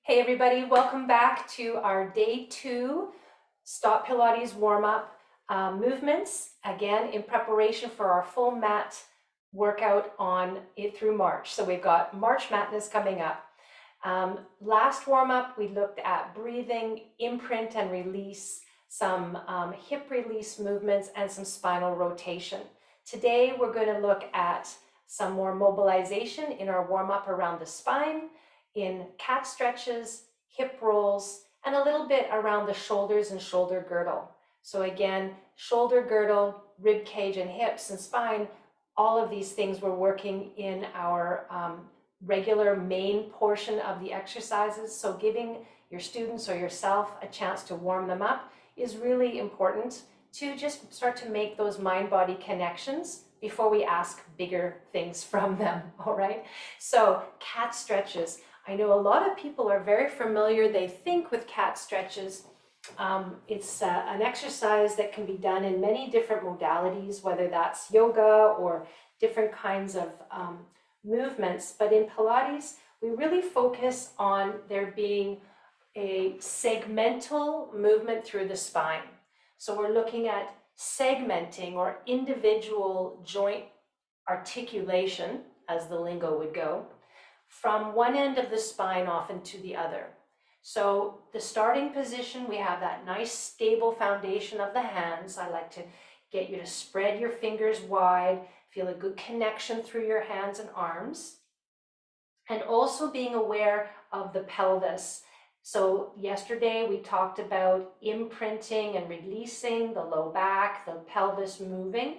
Hey everybody, welcome back to our day 2 Stop Pilates warm-up movements, again in preparation for our full mat workout on it through March. So we've got March Madness coming up. Last warm-up we looked at breathing, imprint and release, some hip release movements and some spinal rotation. Today we're going to look at some more mobilization in our warm-up around the spine, in cat stretches, hip rolls, and a little bit around the shoulders and shoulder girdle. So again, shoulder girdle, rib cage, and hips and spine, all of these things we're working in our regular main portion of the exercises. So giving your students or yourself a chance to warm them up is really important to just start to make those mind-body connections before we ask bigger things from them, all right? So cat stretches. I know a lot of people are very familiar. They think with cat stretches. It's an exercise that can be done in many different modalities, whether that's yoga or different kinds of movements. But in Pilates, we really focus on there being a segmental movement through the spine. So we're looking at segmenting or individual joint articulation, as the lingo would go, from one end of the spine often to the other. So the starting position, we have that nice stable foundation of the hands. I like to get you to spread your fingers wide, feel a good connection through your hands and arms, and also being aware of the pelvis. So yesterday we talked about imprinting and releasing the low back, the pelvis moving.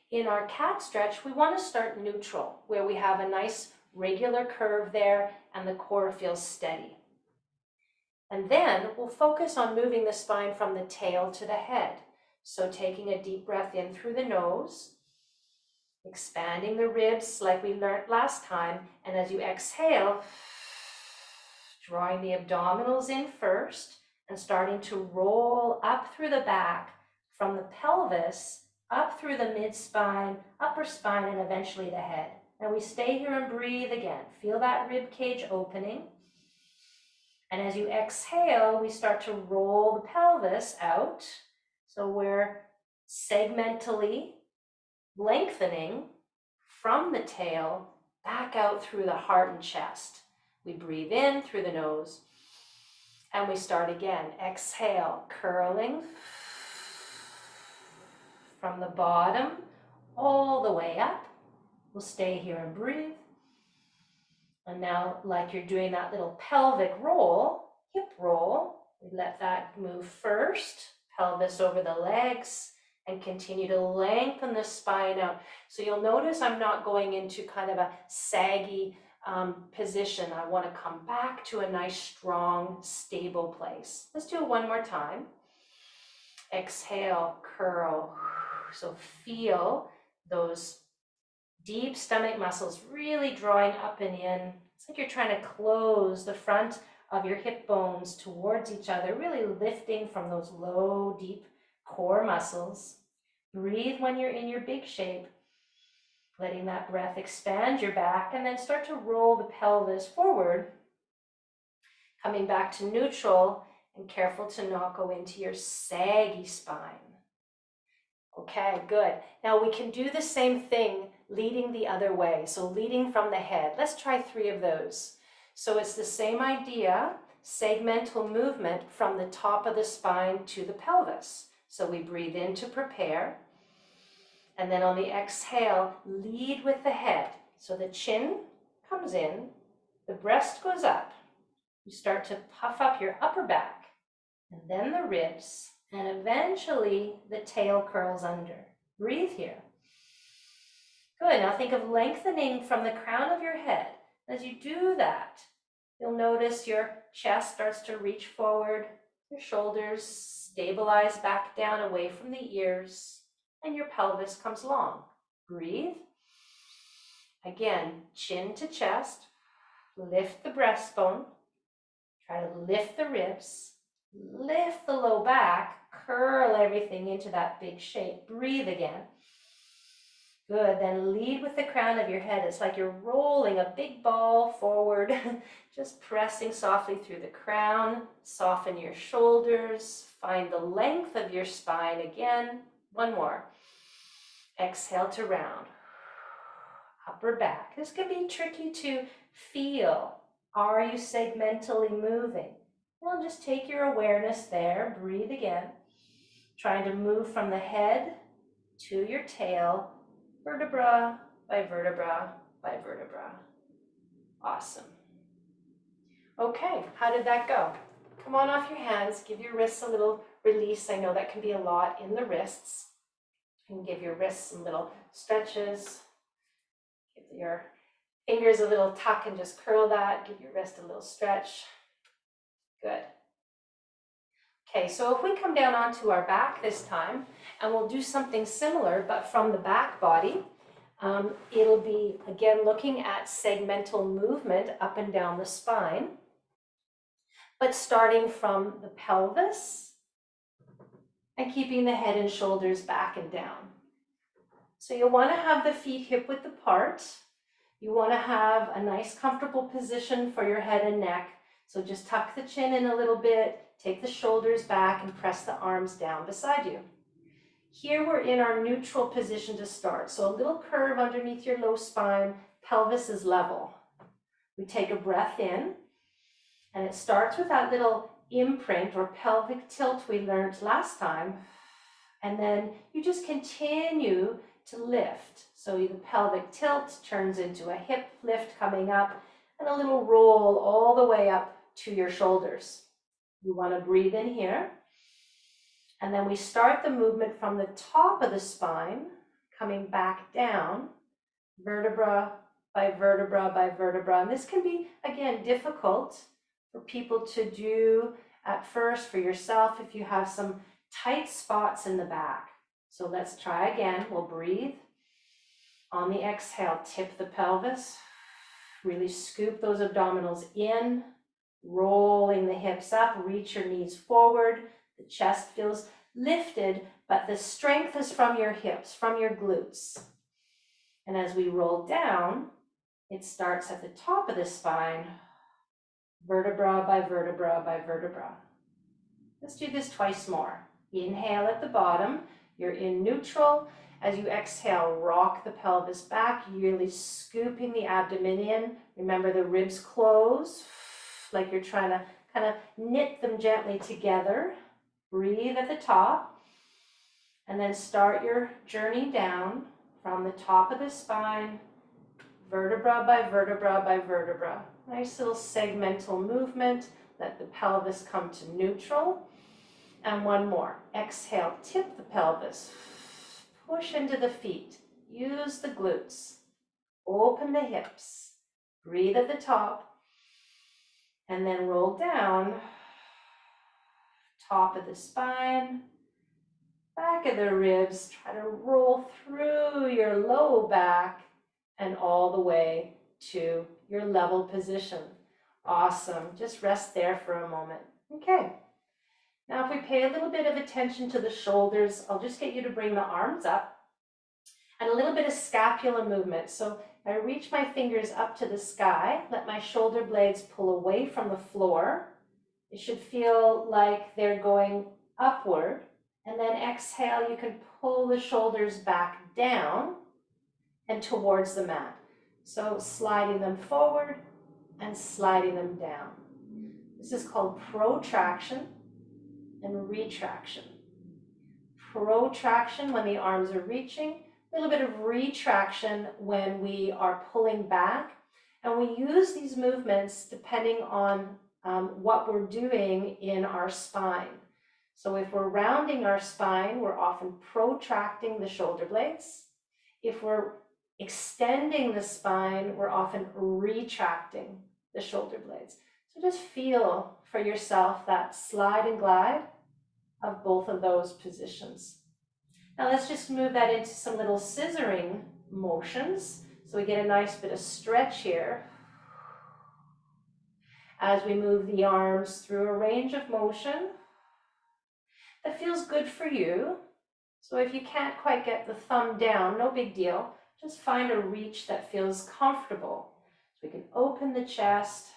In our cat stretch, we want to start neutral, where we have a nice regular curve there and the core feels steady. And then we'll focus on moving the spine from the tail to the head. So taking a deep breath in through the nose, expanding the ribs like we learned last time, and as you exhale, drawing the abdominals in first and starting to roll up through the back from the pelvis, up through the mid-spine, upper spine, and eventually the head. And we stay here and breathe again. Feel that rib cage opening. And as you exhale, we start to roll the pelvis out. So we're segmentally lengthening from the tail back out through the heart and chest. We breathe in through the nose and we start again. Exhale, curling from the bottom all the way up. We'll stay here and breathe. And now, like you're doing that little pelvic roll, hip roll, we let that move first, pelvis over the legs, and continue to lengthen the spine out. So you'll notice I'm not going into kind of a saggy position. I want to come back to a nice, strong, stable place. Let's do it one more time. Exhale, curl. So feel those deep stomach muscles really drawing up and in. It's like you're trying to close the front of your hip bones towards each other, really lifting from those low, deep core muscles. Breathe when you're in your big shape, letting that breath expand your back, and then start to roll the pelvis forward, coming back to neutral, and careful to not go into your saggy spine. Okay, good. Now we can do the same thing leading the other way. So leading from the head. Let's try 3 of those. So it's the same idea, segmental movement from the top of the spine to the pelvis. So we breathe in to prepare. And then on the exhale, lead with the head. So the chin comes in, the breast goes up. You start to puff up your upper back, and then the ribs, and eventually the tail curls under. Breathe here. Good, now think of lengthening from the crown of your head. As you do that, you'll notice your chest starts to reach forward, your shoulders stabilize back down away from the ears, and your pelvis comes long. Breathe. Again, chin to chest, lift the breastbone, try to lift the ribs, lift the low back, curl everything into that big shape. Breathe again. Good, then lead with the crown of your head. It's like you're rolling a big ball forward, just pressing softly through the crown. Soften your shoulders. Find the length of your spine again. One more. Exhale to round. Upper back. This can be tricky to feel. Are you segmentally moving? Well, just take your awareness there. Breathe again. Trying to move from the head to your tail, vertebra by vertebra by vertebra. Awesome. Okay, how did that go? Come on off your hands, give your wrists a little release. I know that can be a lot in the wrists. You can give your wrists some little stretches. Give your fingers a little tuck and just curl that. Give your wrist a little stretch. Good. Okay, so if we come down onto our back this time, and we'll do something similar, but from the back body, it'll be, again, looking at segmental movement up and down the spine, but starting from the pelvis and keeping the head and shoulders back and down. So you'll want to have the feet hip width apart. You want to have a nice comfortable position for your head and neck. So just tuck the chin in a little bit, take the shoulders back and press the arms down beside you. Here we're in our neutral position to start. So a little curve underneath your low spine, pelvis is level. We take a breath in, and it starts with that little imprint or pelvic tilt we learned last time. And then you just continue to lift. So the pelvic tilt turns into a hip lift coming up and a little roll all the way up to your shoulders. You want to breathe in here. And then we start the movement from the top of the spine, coming back down, vertebra by vertebra by vertebra. And this can be, again, difficult for people to do at first for yourself if you have some tight spots in the back. So let's try again. We'll breathe. On the exhale, tip the pelvis. Really scoop those abdominals in, rolling the hips up, reach your knees forward. The chest feels lifted, but the strength is from your hips, from your glutes. And as we roll down, it starts at the top of the spine, vertebra by vertebra by vertebra. Let's do this twice more. Inhale at the bottom, you're in neutral. As you exhale, rock the pelvis back, really scooping the abdomen in. Remember the ribs close, like you're trying to kind of knit them gently together. Breathe at the top, and then start your journey down from the top of the spine, vertebra by vertebra by vertebra. Nice little segmental movement. Let the pelvis come to neutral. And one more. Exhale, tip the pelvis. Push into the feet. Use the glutes. Open the hips. Breathe at the top. And then roll down. Top of the spine. Back of the ribs. Try to roll through your low back and all the way to your level position. Awesome. Just rest there for a moment. Okay. Now, if we pay a little bit of attention to the shoulders, I'll just get you to bring the arms up and a little bit of scapular movement. So I reach my fingers up to the sky, let my shoulder blades pull away from the floor. It should feel like they're going upward. And then exhale, you can pull the shoulders back down and towards the mat. So sliding them forward and sliding them down. This is called protraction and retraction. Protraction when the arms are reaching, a little bit of retraction when we are pulling back. And we use these movements depending on what we're doing in our spine. So if we're rounding our spine, we're often protracting the shoulder blades. If we're extending the spine, we're often retracting the shoulder blades. So just feel for yourself that slide and glide of both of those positions. Now let's just move that into some little scissoring motions. So we get a nice bit of stretch here as we move the arms through a range of motion that feels good for you. So if you can't quite get the thumb down, no big deal. Just find a reach that feels comfortable. So we can open the chest.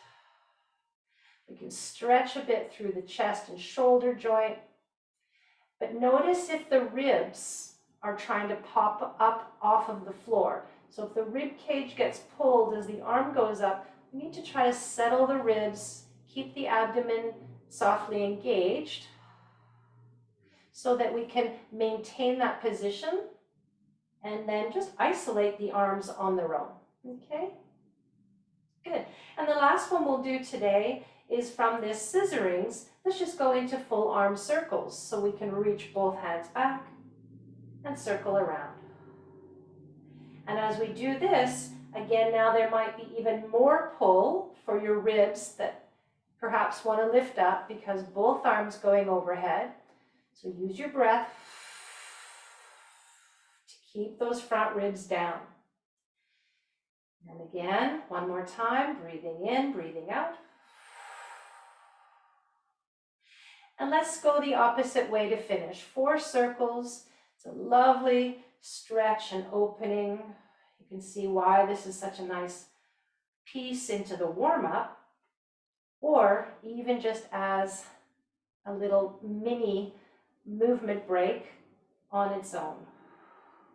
We can stretch a bit through the chest and shoulder joint. But notice if the ribs are trying to pop up off of the floor. So if the rib cage gets pulled as the arm goes up, we need to try to settle the ribs, keep the abdomen softly engaged so that we can maintain that position and then just isolate the arms on their own. Okay? Good. And the last one we'll do today is from this scissorings. Let's just go into full arm circles so we can reach both hands back and circle around. And as we do this, again, now there might be even more pull for your ribs that perhaps want to lift up because both arms going overhead. So use your breath to keep those front ribs down. And again, one more time, breathing in, breathing out. And let's go the opposite way to finish. 4 circles. It's a lovely stretch and opening. You can see why this is such a nice piece into the warm-up, or even just as a little mini movement break on its own.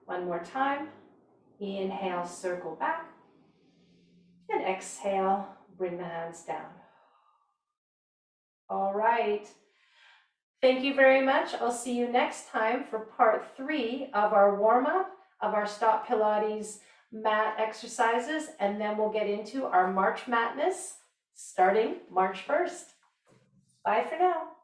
One more time. Inhale, circle back. And exhale, bring the hands down. All right. Thank you very much. I'll see you next time for part 3 of our warm-up of our Stop Pilates mat exercises, and then we'll get into our March Madness starting March 1st. Bye for now.